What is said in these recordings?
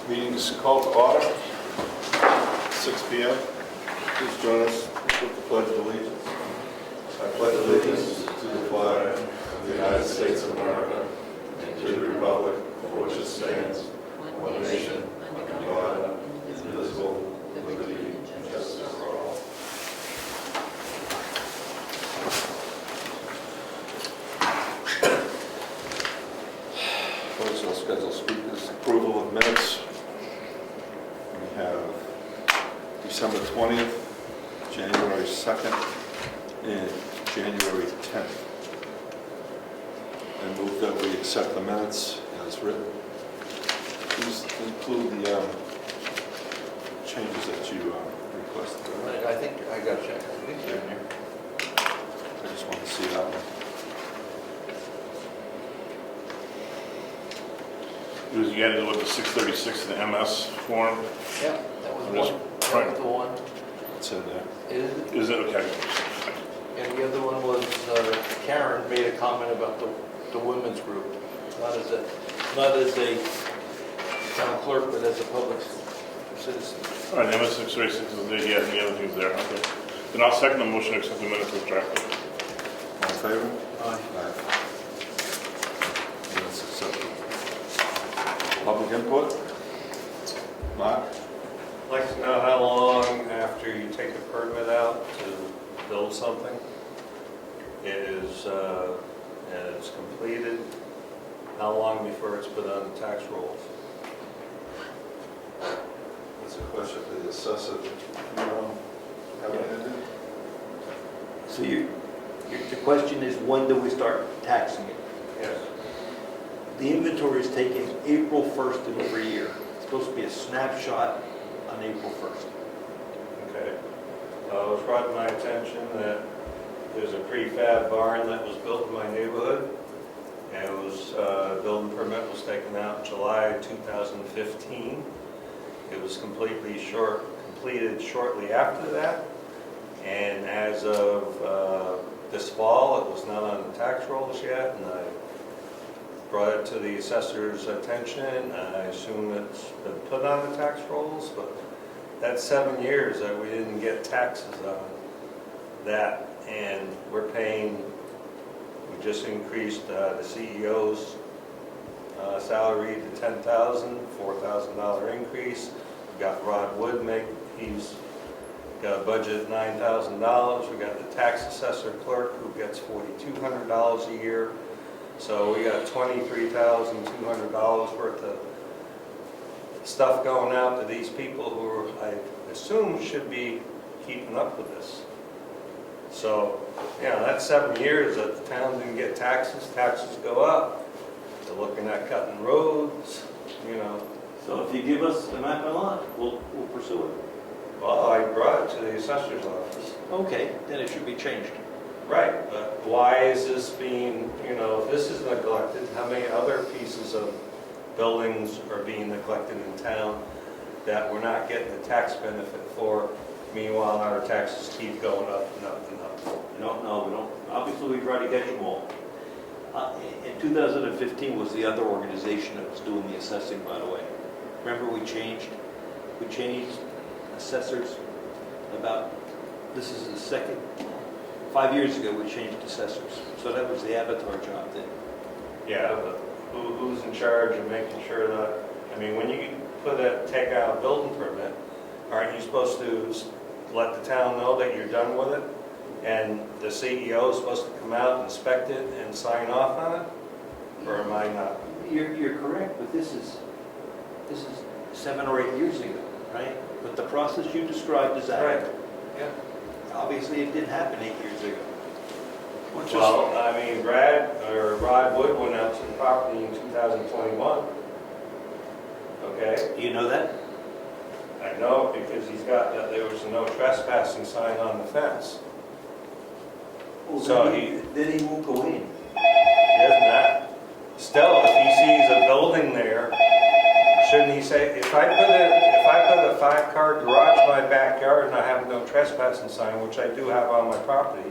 Meeting's called to order, 6 p.m. Please join us with the Pledge of Allegiance. I pledge allegiance to the flag of the United States of America and to the republic for which it stands, one nation, under God, indivisible, with liberty and justice for all. First, I'll schedule speakers. Approval of minutes. We have December 20th, January 2nd, and January 10th. I move that we accept the minutes as written. Please include the changes that you requested. I think I got you. I think they're in here. I just want to see that one. You added with the 636 in the MS form. Yeah, that was Yes, one. That was the one. It's in there. Is Is it okay? and the other one was Karen made a comment about the women's group, not as a town clerk, but as a public citizen. All right, MS 636 is there, yeah, and the other things there, okay. Then I'll second the motion to accept the minutes as drafted. All in favor? Aye. Minutes accepted. Public input? Mark? I'd like to know how long after you take the permit out to build something it is, and it's completed, how long before it's put on the tax rolls? That's a question for the assessor. Have it in there? So the question is, when do we start taxing it? Yes. The inventory is taken April 1st of every year. It's supposed to be a snapshot on April 1st. Okay. It was brought to my attention that there's a prefab barn that was built in my neighborhood, and it was, building permit was taken out in July 2015. It was completed shortly after that, and as of this fall, it was not on the tax rolls yet, and I brought it to the assessor's attention. I assume it's been put on the tax rolls, but that's 7 years that we didn't get taxes on that, and we're paying, we just increased the CEO's salary to $10,000, $4,000 increase. We got Rod Wood, he's got a budget of $9,000. We got the tax assessor clerk who gets $4,200 a year. So we got $23,200 worth of stuff going out to these people who I assume should be keeping up with this. So, yeah, that's 7 years that the town didn't get taxes. Taxes go up. They're looking at cutting roads, you know. So if you give us the map and lot, we'll pursue it. Well, I brought it to the assessor's office. Okay, then it should be changed. Right, but why is this being, you know, if this is neglected, how many other pieces of buildings are being neglected in town that we're not getting the tax benefit for? Meanwhile, our taxes keep going up and up and up. No, we don't. Obviously, we try to catch them all. In 2015 was the other organization that was doing the assessing, by the way. Remember we changed assessors this is the second, 5 years ago we changed assessors. So that was the Avatar job then. Yeah, but who's in charge of making sure that, I mean, when you take out a building permit, aren't you supposed to let the town know that you're done with it? And the CEO is supposed to come out, inspect it, and sign off on it? Or am I not? You're correct, but this is 7 or 8 years ago, right? But the process you described is accurate. Right. Yeah. Obviously, it didn't happen 8 years ago. Well, I mean, Rod Wood went out to the property in 2021. Okay? Do you know that? I know because he's got, there was a no trespassing sign on the fence. So then he won't go in. Isn't that? Still, if he sees a building there, shouldn't he say, if I put a 5-car garage in my backyard and I have no trespassing sign, which I do have on my property,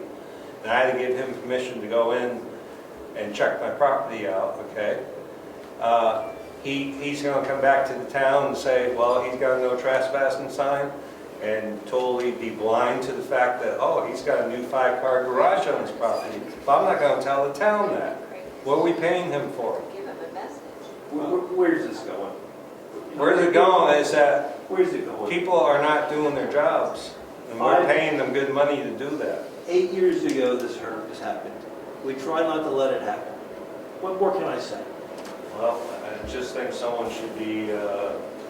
and I had to give him permission to go in and check my property out, okay? he's gonna come back to the town and say, well, he's got a no trespassing sign, and totally be blind to the fact that, oh, he's got a new 5-car garage on his property. But I'm not gonna tell the town that. What are we paying him for? Give him a message. Where's this going? Where's it going is that Where's it going? people are not doing their jobs, and we're paying them good money to do that. 8 years ago, this happened. We try not to let it happen. What more can I say? Well, I just think someone should be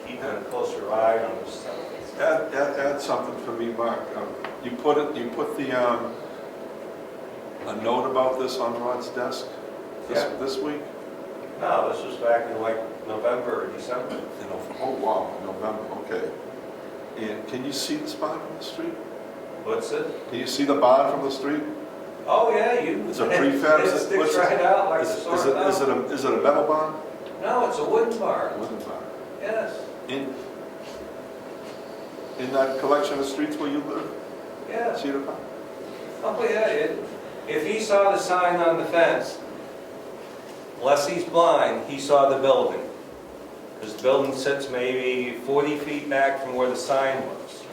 keeping a closer eye on this stuff. Add something for me, Mark. You put the, a note about this on Rod's desk Yeah. this week? No, this was back in like November or December. Oh, wow, November, okay. And can you see this barn from the street? What's it? Can you see the barn from the street? Oh, yeah, you. It's a prefab, It is it- sticks what's it- right out like a Is sore it thumb. is it a metal barn? No, it's a wooden barn. Wooden barn. Yes, In that collection of streets where you live? yes. See the barn? Oh, yeah, if he saw the sign on the fence, unless he's blind, he saw the building. This building sits maybe 40 feet back from where the sign was.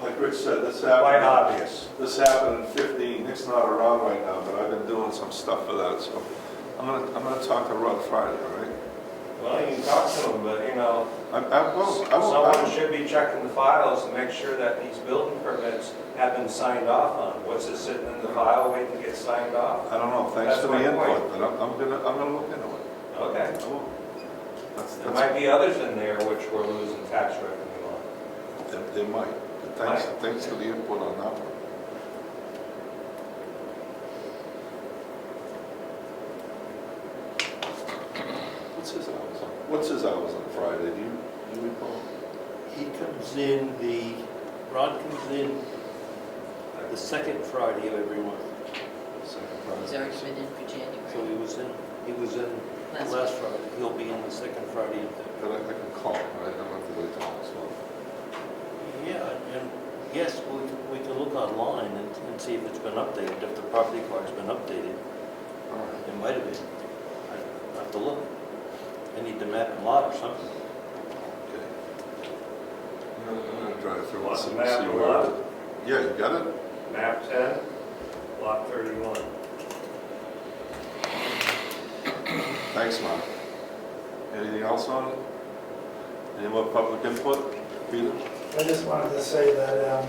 Like Rich said, this Quite happened. obvious. This happened in 15. Nick's not around right now, but I've been doing some stuff for that, so I'm gonna talk to Rod Friday, all right? Well, you can talk to him, but, you know, someone should be checking the files to make sure that these building permits have been signed off on. What's it sitting in the file waiting to get signed off? I don't know, thanks That's for the my point. input, but I'm gonna look into it. Okay. I will. There might be others in there which we're losing tax revenue on. They might, but thanks for the input on that one. What's his hours on Friday, do you recall? He comes in, Rod comes in the second Friday of every month. Second He's Friday. already been in for So January. he was in last Friday. He'll be in the second Friday of the. But I can call, right? I don't have to wait till next month. Yeah, and yes, we can look online and see if it's been updated, if the property card's been updated. All right. It might have been. I have to look. I need the map and lot or something. Okay. I'm gonna drive through and What's see the map and where lot? it is. Yeah, you got it? Map 10, lot 31. Thanks, Mark. Anything else on it? Any more public input? Peter? I just wanted to say that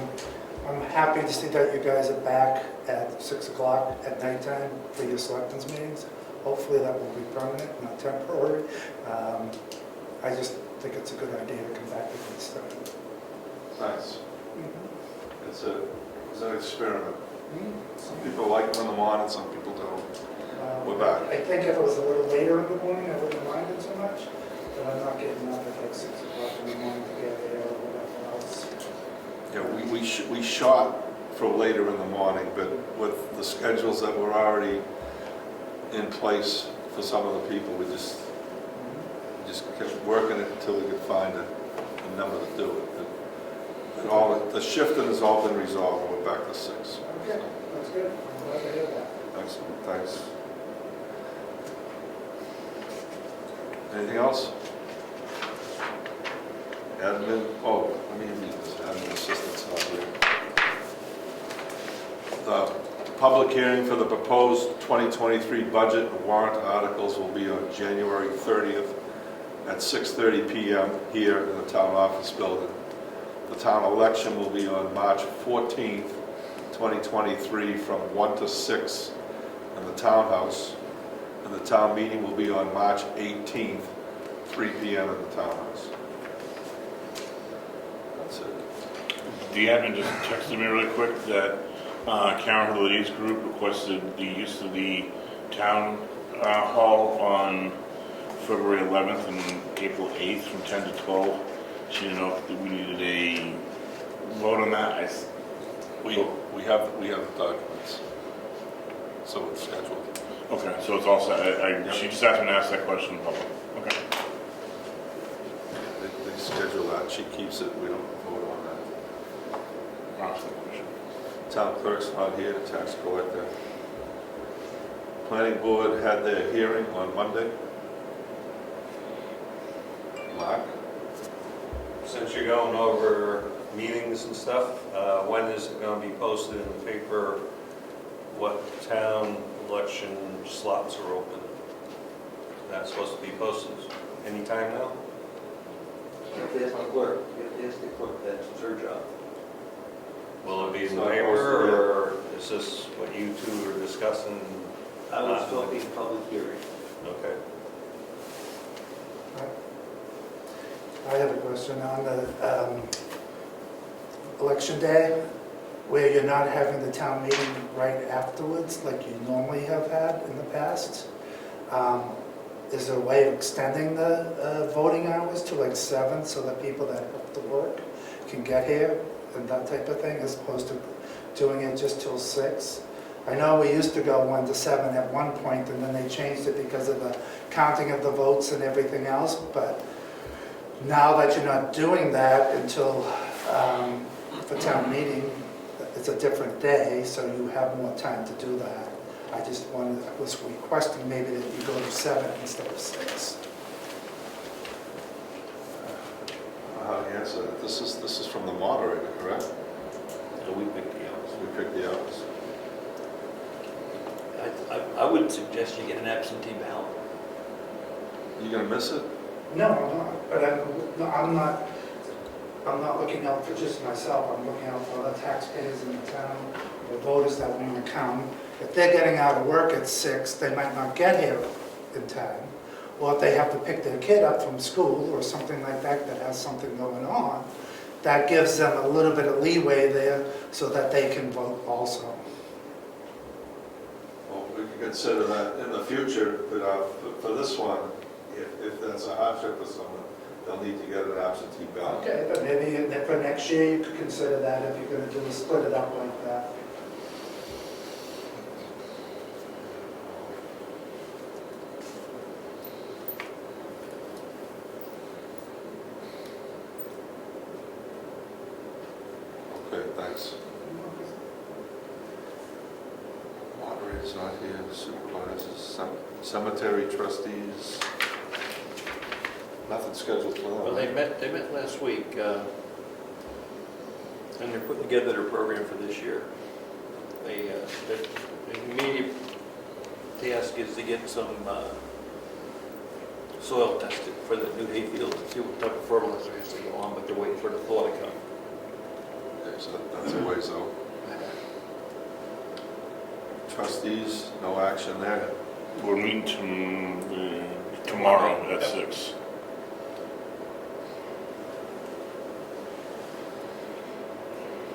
I'm happy to see that you guys are back at 6 o'clock at nighttime for your selectmen's meetings. Hopefully that will be permanent, not temporary. I just think it's a good idea to come back with this stuff. Nice. It's an experiment. Some people like them in the morning, some people don't. We're back. I think if it was a little later in the morning, I wouldn't mind it so much, but I'm not getting up at like 6 o'clock in the morning to get there or whatever else. Yeah, we shot for later in the morning, but with the schedules that were already in place for some of the people, we just kept working it until we could find a number to do it. And all, the shifting has all been resolved, and we're back to 6. Okay, that's good. I'm glad to hear that. Excellent, thanks. Anything else? Admin, let me read this, admin assistant's not here. The public hearing for the proposed 2023 budget and warrant articles will be on January 30th at 6:30 PM here in the town office building. The town election will be on March 14th, 2023 from 1 to 6 in the townhouse. And the town meeting will be on March 18th, 3 PM in the townhouse. That's it. The admin just texted me really quick that Karen Holidays group requested the use of the town hall on February 11th and April 8th from 10 to 12. She didn't know if we needed a vote on that. We have documents, so it's scheduled. Okay, so it's all set. She just asked me to ask that question in public. Okay. They schedule that, she keeps it, we don't vote on that. I'll ask that question. Town clerk's not here, tax collector. Planning board had their hearing on Monday. Mark? Since you're going over meetings and stuff, when is it going to be posted in the paper what town election slots are open? That's supposed to be posted anytime now? You have to ask the clerk, you have to ask the clerk, that's her job. Will it be in It's the not paper, posted yet. or is this what you two are discussing? I was talking public hearing. Okay. I have a question on the election day, where you're not having the town meeting right afterwards, like you normally have had in the past. Is there a way of extending the voting hours to like 7 so that people that have to work can get here and that type of thing, as opposed to doing it just till 6? I know we used to go 1 to 7 at one point, and then they changed it because of the counting of the votes and everything else, but now that you're not doing that until for town meeting, it's a different day, so you have more time to do that. I was requesting maybe that you go to 7 instead of 6. How do you answer that? This is from the moderator, correct? So we pick the hours. We pick the hours. I would suggest you get an absentee ballot. You gonna miss it? No, I'm not, but I'm not looking out for just myself, I'm looking out for the taxpayers in the town, the voters that want to come. If they're getting out of work at 6, they might not get here in time. Or if they have to pick their kid up from school or something like that that has something going on, that gives them a little bit of leeway there so that they can vote also. Well, we can consider that in the future, but for this one, if that's a hardship for someone, they'll need to get an absentee ballot. Okay, but maybe for next year, you could consider that if you're going to do split it up like that. Okay, thanks. Moderator's not here, supervisors, cemetery trustees. Nothing scheduled for them. Well, they met last week, and they're putting together their program for this year. The immediate task is to get some soil tested for the new hayfield, to see what type of fertilizer has to go on, but they're waiting for the thaw to come. Okay, so that's a ways out. Trustees, no action there. We're meeting tomorrow at 6.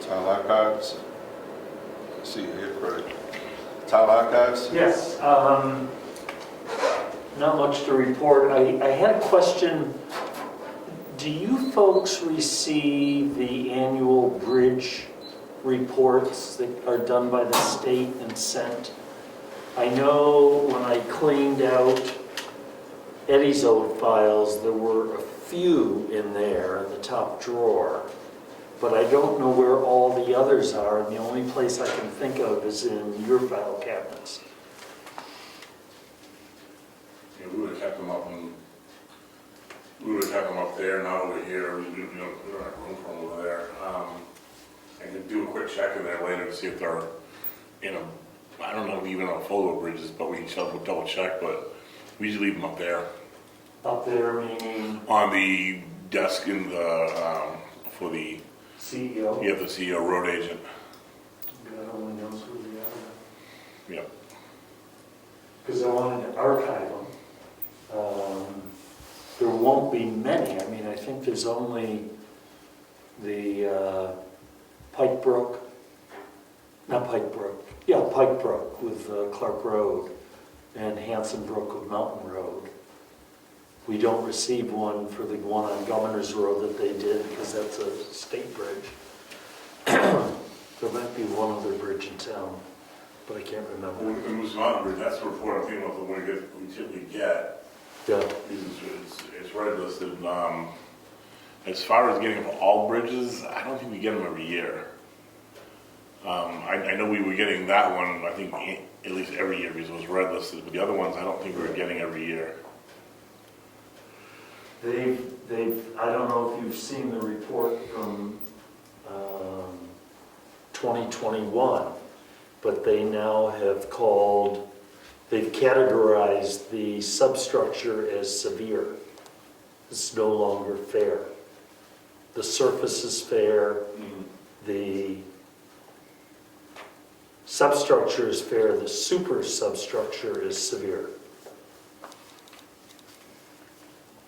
Town archives. I see you here, Craig. Town archives? Yes, not much to report. I had a question. Do you folks receive the annual bridge reports that are done by the state and sent? I know when I cleaned out Eddie's old files, there were a few in there in the top drawer, but I don't know where all the others are, and the only place I can think of is in your file cabinets. Yeah, we would have kept them up there, not over here. We don't have room for them over there. I could do a quick check in there later to see if they're in a, I don't know if even on photo bridges, but we can double check, but we usually leave them up there. Up there, meaning On the desk in the, for the, CEO? you have the CEO road agent. God only knows who they are. Yep. Because I wanted to archive them. There won't be many. I mean, I think there's only the Pike Brook, not Pike Brook, yeah, Pike Brook with Clark Road and Hanson Brook with Mountain Road. We don't receive one for the one on Governor's Road that they did because that's a state bridge. There might be one other bridge in town, but I can't remember. The Moose Mountain Bridge, that's the report I'm thinking about, the one we typically get. Yeah. It's red listed. As far as getting for all bridges, I don't think we get them every year. I know we were getting that one, I think, at least every year because it was red listed, but the other ones I don't think we were getting every year. I don't know if you've seen the report from 2021, but they now have they've categorized the substructure as severe. It's no longer fair. The surface is fair, the substructure is fair, the super substructure is severe.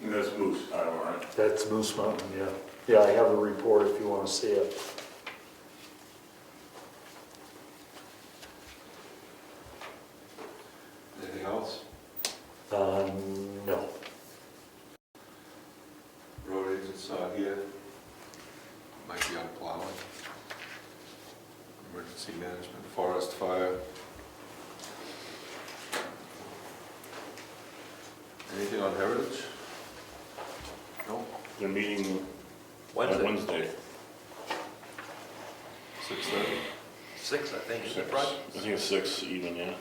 And that's Moose Island, right? That's Moose Mountain, yeah. Yeah, I have a report if you want to see it. Anything else? No. Road agents out here. Might be on plowing. Emergency management, forest fire. Anything on heritage? No? They're meeting Wednesday, Wednesday. 6:30? 6, I think, is Six. it right? I think it's 6 even, yeah.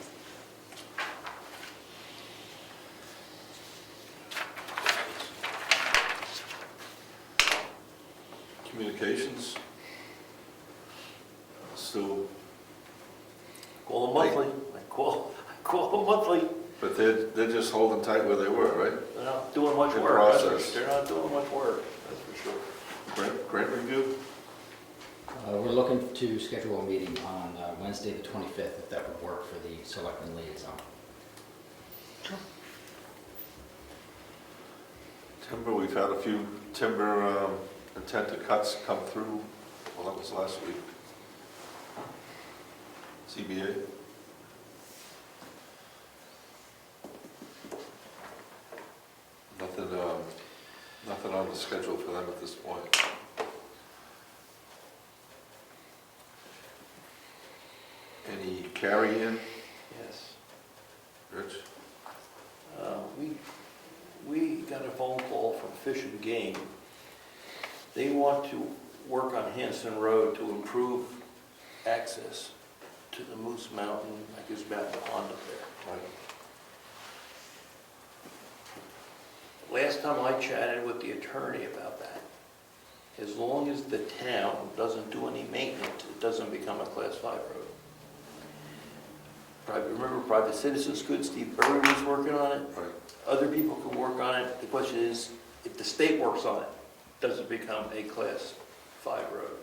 Communications? Still, Call them monthly. I call them monthly. but they're just holding tight where they were, right? They're not doing much Good work. process. They're not doing much work, that's for sure. Grant review? We're looking to schedule a meeting on Wednesday, the 25th, if that would work for the Selectmen liaison. Timber, we've had a few timber intent to cuts come through. Well, that was last week. CBA? Nothing on the schedule for them at this point. Any carry-in, Yes. Rich? We got a phone call from Fish and Game. They want to work on Hanson Road to improve access to the Moose Mountain, I guess, back to Pond up there. Right. Last time I chatted with the attorney about that, as long as the town doesn't do any maintenance, it doesn't become a Class 5 road. Remember, private citizens could, Steve Berry was working on it, Right. other people could work on it. The question is, if the state works on it, does it become a Class 5 road?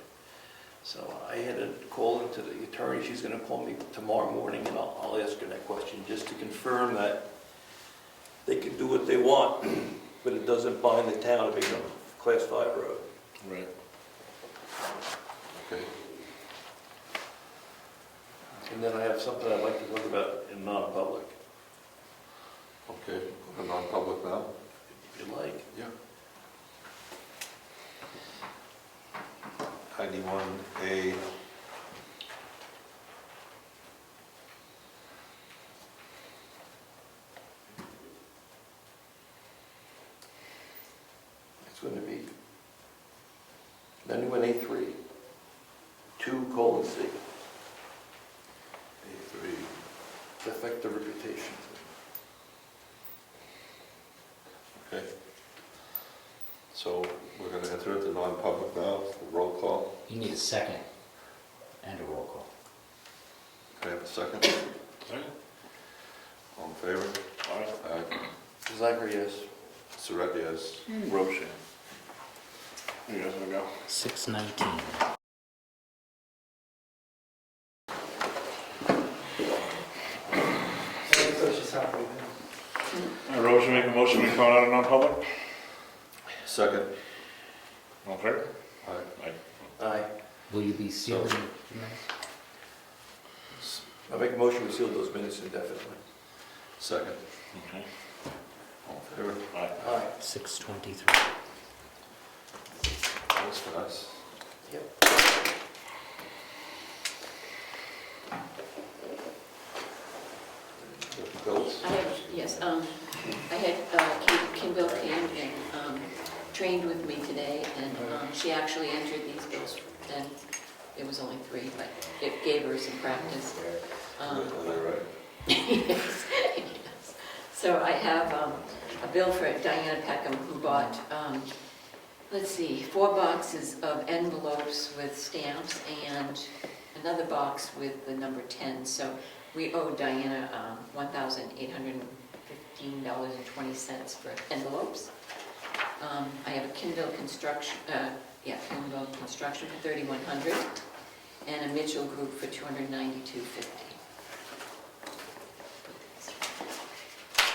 So I had a call into the attorney, she's gonna call me tomorrow morning, and I'll ask her that question, just to confirm that they can do what they want, but it doesn't bind the town to become a Class 5 road. Right. Okay. And then I have something I'd like to talk about in non-public, Okay, go to non-public now? if you like. Yeah. 91A. It's going to be 91A3, 2:C, A3. to affect the reputation. Okay. So we're going to enter into non-public now, roll call. You need a second and a roll call. Can I have a second? Second. All in favor? All right. Aye. Zachary, yes. Surratt, yes. Roshan. You guys wanna go? 6:19. So she's happy then. Roshan, make a motion, we come out of non-public? Second. All in favor? Aye. Aye. Will you be sealing the minutes? I make a motion to seal those minutes indefinitely. Second. Okay. All in favor? Aye. Aye. 6:23. That was fast. Yep. Bills? I have, yes, I had Kimball came and trained with me today, and she actually entered these bills, and it was only 3, but it gave her some practice. Are they right? Yes, yes. So I have a bill for Diana Peckham, who bought let's see, 4 boxes of envelopes with stamps and another box with the number 10. So we owe Diana $1,815.20 for envelopes. I have a Kindle Construction, Comeau Construction for $3,100 and a Mitchell Group for $292.50.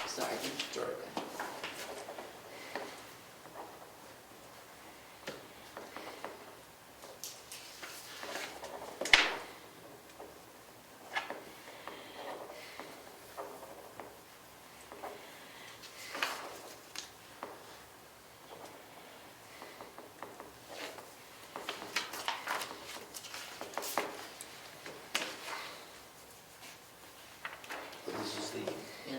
Sorry. Sorry. This is the, Yeah.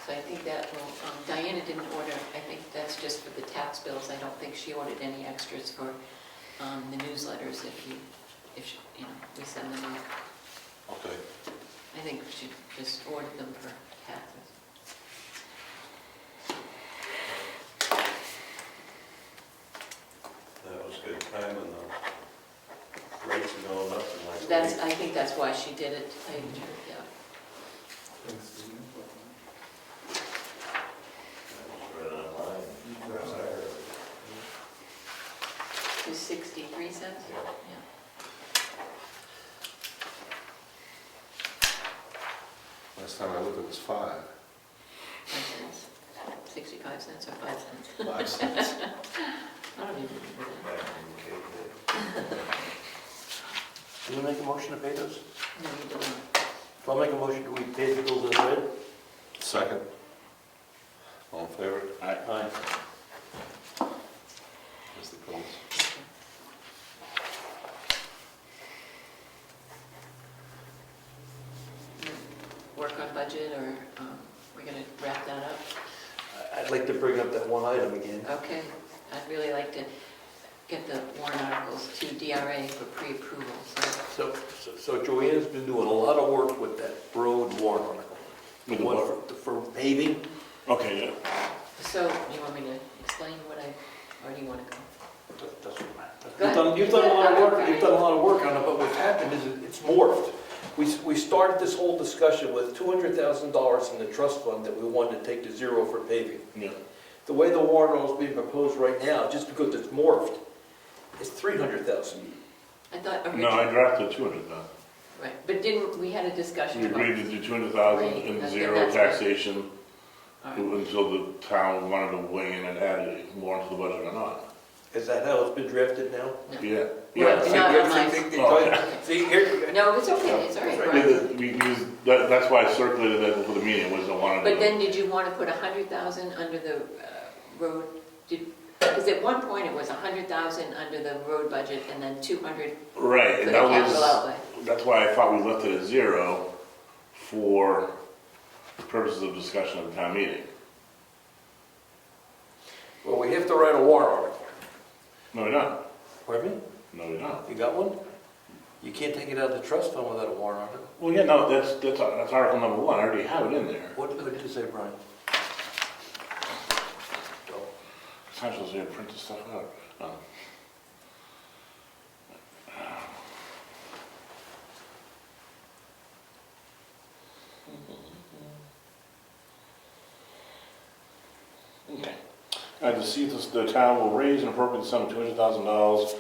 So I think that will, Diana didn't order, I think that's just for the tax bills. I don't think she ordered any extras for the newsletters if we send them out. Okay. I think she just ordered them for taxes. That was good timing though. Rates are going up in like a That's, week. I think that's why she did it. Yeah. Right online. $2.63? Yeah. Last time I looked, it was 5. 5 cents. 65 cents or 5 cents? 5 cents. I don't even remember. do we make a motion to pay those? No, you don't. So I'll make a motion, do we pay the bills as read? Second. All in favor? Aye. Here's the bills. Work on budget, or we're going to wrap that up? I'd like to bring up that one item again. Okay, I'd really like to get the warrant articles to DRA for pre-approval. So Joanne's been doing a lot of work with that road warrant article. With the One what? for paving. Okay, yeah. So you want me to explain what or do you want to go? Doesn't matter. Go ahead. You've done a lot of work, you've done a lot of work on it, but what's happened is it's morphed. We started this whole discussion with $200,000 in the trust fund that we wanted to take to zero for paving. Yeah. The way the warrant article is being proposed right now, just because it's morphed, is $300,000. I thought No, I originally, drafted 200,000. right, but didn't, we had a We discussion about. agreed to do 200,000 Right, and that's- zero that's right. taxation All right. until the town wanted to weigh in and add it more into the budget or not. Is that how it's been drafted now? No. Yeah. Well, Yeah. not on mine. See, here, No, it's okay, it's all right, Yeah, Brian. that's why I circulated that before the meeting, was I wanted to. But then did you want to put 100,000 under the road? Because at one point it was 100,000 under the road budget and then 200 Right, for and the that capital outlay. that's why I thought we left it at zero for purposes of discussion at the town meeting. well, we have to write a warrant article. No, we don't. Pardon me? No, we don't. You got one? You can't take it out of the trust fund without a warrant article. Well, yeah, no, that's article number 1. I already have it in there. What did you say, Brian? Go. Essentially, so you print the stuff out. Okay. To see if the town will raise an appropriate sum of $200,000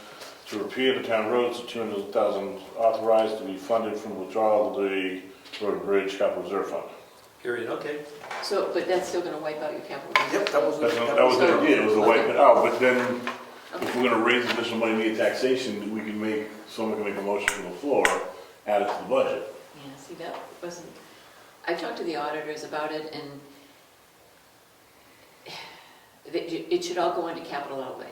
to repair the town roads, the $200,000 authorized to be funded from withdrawal of the road and bridge capital reserve fund. Period, okay. So, but that's still going to wipe out your capital reserve? Yep, that was That was the idea, it was to wipe it out, but then if Okay. we're gonna raise additional money via taxation, someone can make a motion from the floor, add it to the budget. Yeah, see, that wasn't, I talked to the auditors about it, and it should all go into capital outlay.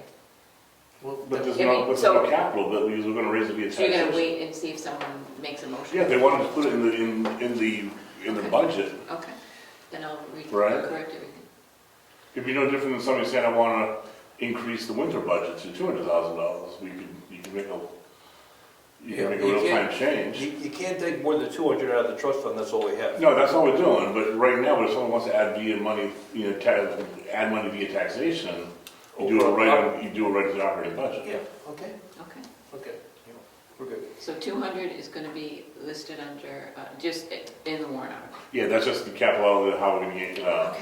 But there's I mean, no so- capital, because we're gonna raise it via So you're taxation. going to wait and see if someone makes a motion? Yeah, they wanted to put it in the Okay. budget. Okay, then I'll Right. correct everything. It'd be no different than somebody saying, I wanna increase the winter budget to $200,000. You can make you can make a real-time change. You can't take more than 200 out of the trust fund, that's all we have. No, that's all we're doing, but right now, if someone wants to add via money, add money via taxation, you do it right to the operating budget. Yeah, okay, Okay. okay, we're good. So 200 is going to be listed under, just in the warrant article. Yeah, that's just the capital, how we're gonna get it up.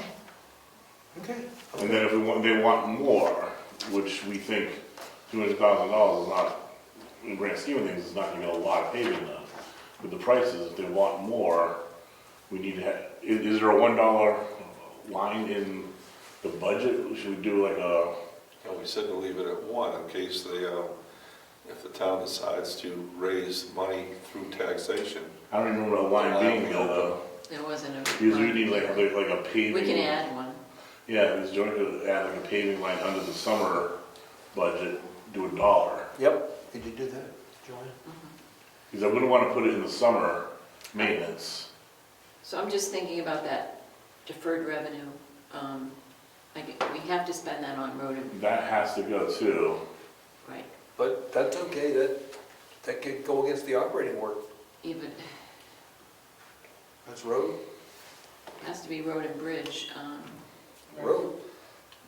Okay. Okay. And then if they want more, which we think $200,000 is not, in the grand scheme of things, is not gonna get a lot of paving done. With the prices, if they want more, we need to have, is there a $1 line in the budget? Should we do like a, And we said to leave it at 1 in case they, if the town decides to raise money through taxation. I don't even remember the line being though. There wasn't a. Because we need like a paving. We can add one. Yeah, this joint could add like a paving line under the summer budget, do $1. Yep, could you do that, Joanne? Because I wouldn't want to put it in the summer maintenance. So I'm just thinking about that deferred revenue. We have to spend that on road and, That has to go too. right, But that's okay, that could go against the operating work. even, That's road, has to be road and bridge. road.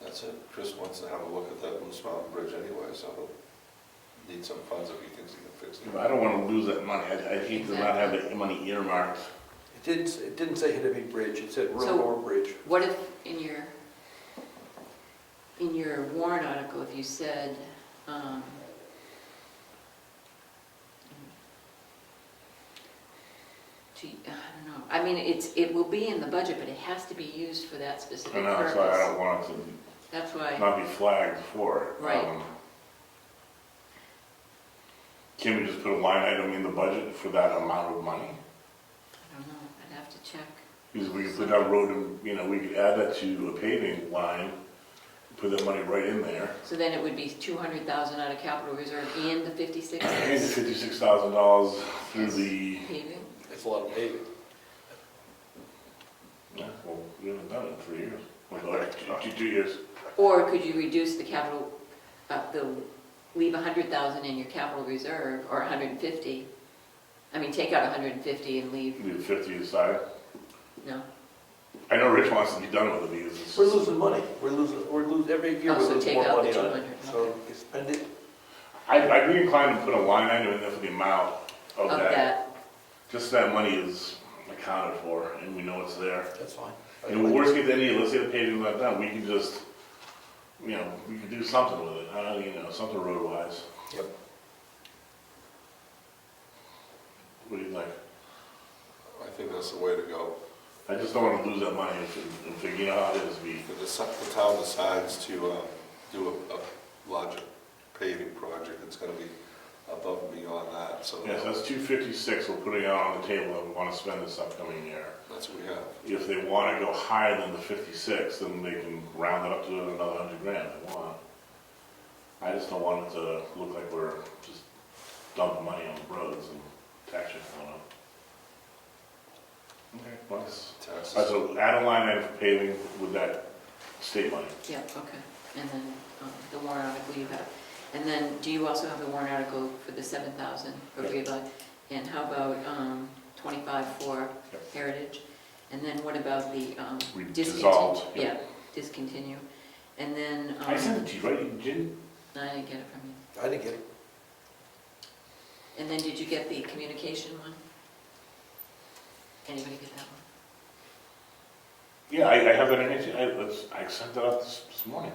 That's it. Chris wants to have a look at that Moose Mountain Bridge anyway, so he'll need some funds if he thinks he can fix it. I don't want to lose that money. I hate to not have that money earmarked. It didn't say Hennepin Bridge, it said So- road or bridge. What if in your warrant article, if you said, gee, I don't know, I mean, it will be in the budget, but it has to be used for that specific I know, purpose. that's why I don't want it That's to why, not be flagged for it. Right. Can we just put a line item in the budget for that amount of money? I don't know, I'd have to check. Because we could put down road and, we could add that to a paving line, put that money right in there. So then it would be 200,000 out of capital reserve and the 56 And the $56,000 through the, paving? It's a lot of paving. yeah, well, we haven't done it in 3 years. Like 2 years. Or could you reduce the capital, leave 100,000 in your capital reserve, or 150? I mean, take out 150 and leave, Leave 50 aside. no? I know Rich wants to be done with it because it's. We're losing money, we're losing, every year Oh, we're so losing take more out the money on 200, it. So you spend it, I'd be inclined to put a line item in there for the amount of Of that. that, Just that money is accounted for and we know it's there. that's fine. And the worst case any, let's say the paving's not done, we can just, we can do something with it, something road-wise. Yep. What do you think? I think that's the way to go. I just don't want to lose that money if you know how it is, If the town decides to do a larger paving project, it's gonna be above and beyond that, so yes, that's 256 we're putting out on the table that we want to spend this upcoming year. that's what we have. If they want to go higher than the 56, then they can round it up to another 100 grand if they want. I just don't want it to look like we're just dumping money on the roads and taxes going up. Okay, nice. Taxes. All right, so add a line item for paving with that state money. yeah, okay. And then the warrant article you have. And then, do you also have the warrant article for the 7,000 for Greenbelt? And how about 25 for Yep. Heritage? And then what about the We discontinue? dissolved, yeah. Yeah, discontinue. And then, I sent it to you, right? You didn't? I didn't get it from you. I didn't get it. And then did you get the communication one? Anybody get that one? Yeah, I have that in it. I sent that out this morning.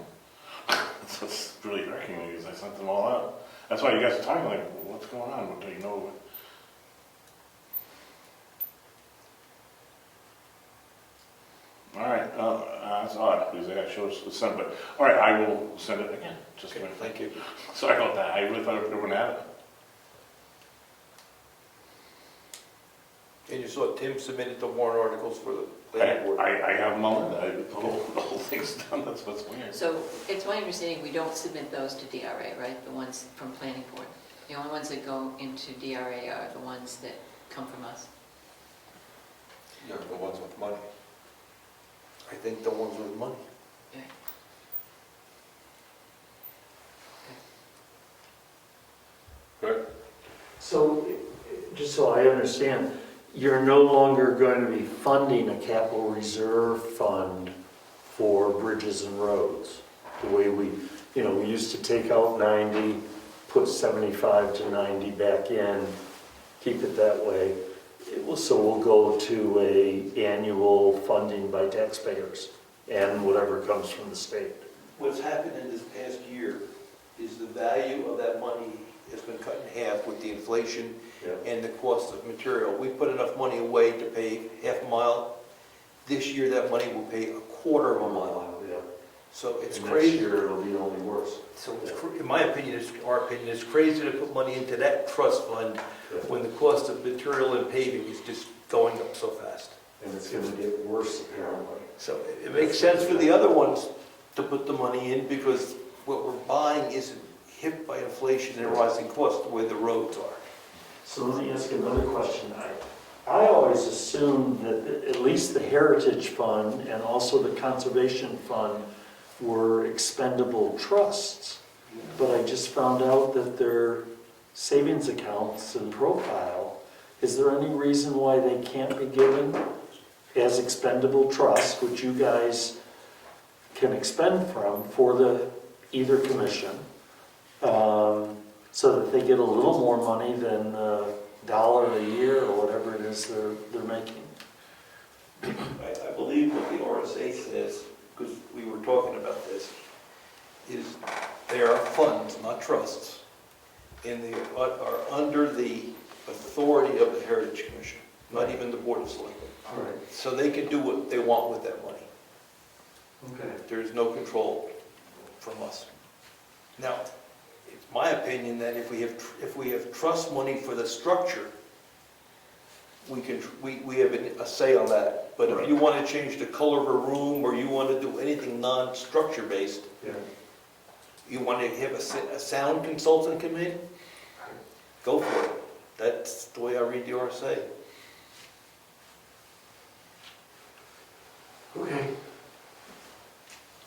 That's what's really irking me, is I sent them all out. That's why you guys are talking like, what's going on? What do you know? All right, that's odd, because I got shows to send, but, all right, I will send it again, just Okay, like, thank you. sorry about that, I really thought everyone had it. And you saw Tim submitted the warrant articles for the planning board. I have them all in, the whole thing's done, that's what's weird. So it's my understanding we don't submit those to DRA, right? The ones from planning board. The only ones that go into DRA are the ones that come from us. Yeah, the ones with money. I think the ones with money. Yeah. Good? So, just so I understand, you're no longer going to be funding a capital reserve fund for bridges and roads? The way we used to take out 90, put 75 to 90 back in, keep it that way. So we'll go to a annual funding by taxpayers and whatever comes from the state. What's happened in this past year is the value of that money has been cut in half with the inflation and the cost of material. We put enough money away to pay half a mile. This year, that money will pay a quarter of a mile. So it's crazy. Next year, it'll be only worse. So in my opinion, our opinion, it's crazy to put money into that trust fund when the cost of material and paving is just going up so fast. And it's going to get worse, apparently. So it makes sense for the other ones to put the money in because what we're buying isn't hit by inflation and rising costs the way the roads are. So let me ask another question. I always assumed that at least the Heritage Fund and also the Conservation Fund were expendable trusts. But I just found out that they're savings accounts and profile. Is there any reason why they can't be given as expendable trusts, which you guys can expend from for the either commission, so that they get a little more money than $1 a year or whatever it is they're making? I believe what the RSA says, because we were talking about this, is there are funds, not trusts, and they are under the authority of the Heritage Commission, not even the Board of Selectmen. All right. So they can do what they want with that money. Okay. There's no control from us. Now, it's my opinion that if we have trust money for the structure, we have a say on that. But if you want to change the color of a room or you want to do anything non-structure based, you want to have a sound consultant come in, go for it. That's the way I read the RSA. Okay.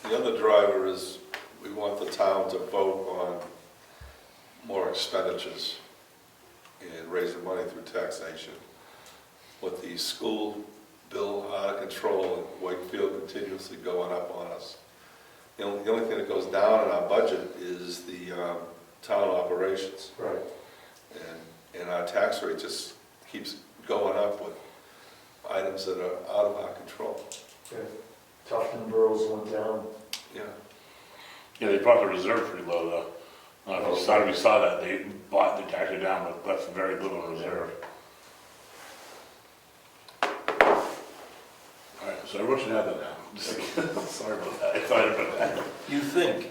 The other driver is we want the town to vote on more expenditures and raising money through taxation. With the school bill out of control and Wakefield continuously going up on us, the only thing that goes down in our budget is the town operations. Right. And our tax rate just keeps going up with items that are out of our control. Okay. Tufton Burrows went down. Yeah. Yeah, they brought the reserve pretty low though. If you saw that, they bought the tax it down, but that's very little reserve. Alright, so everyone should have that now. Sorry about that, excited about that. You think?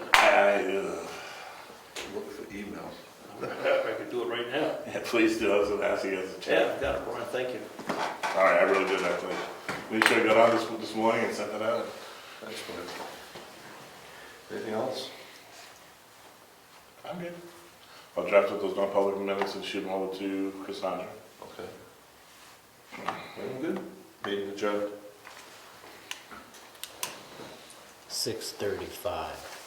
Look for emails. I could do it right now. Yeah, please do, I was gonna ask you guys to check. Yeah, I've got it, Brian, thank you. Alright, I really did that thing. We should have got on this morning and sent it out. Thanks, Brian. Anything else? I'm good. I'll draft up those non-public minutes and shoot them over to Cassandra. Okay. Everyone good? Meeting adjourned. 6:35.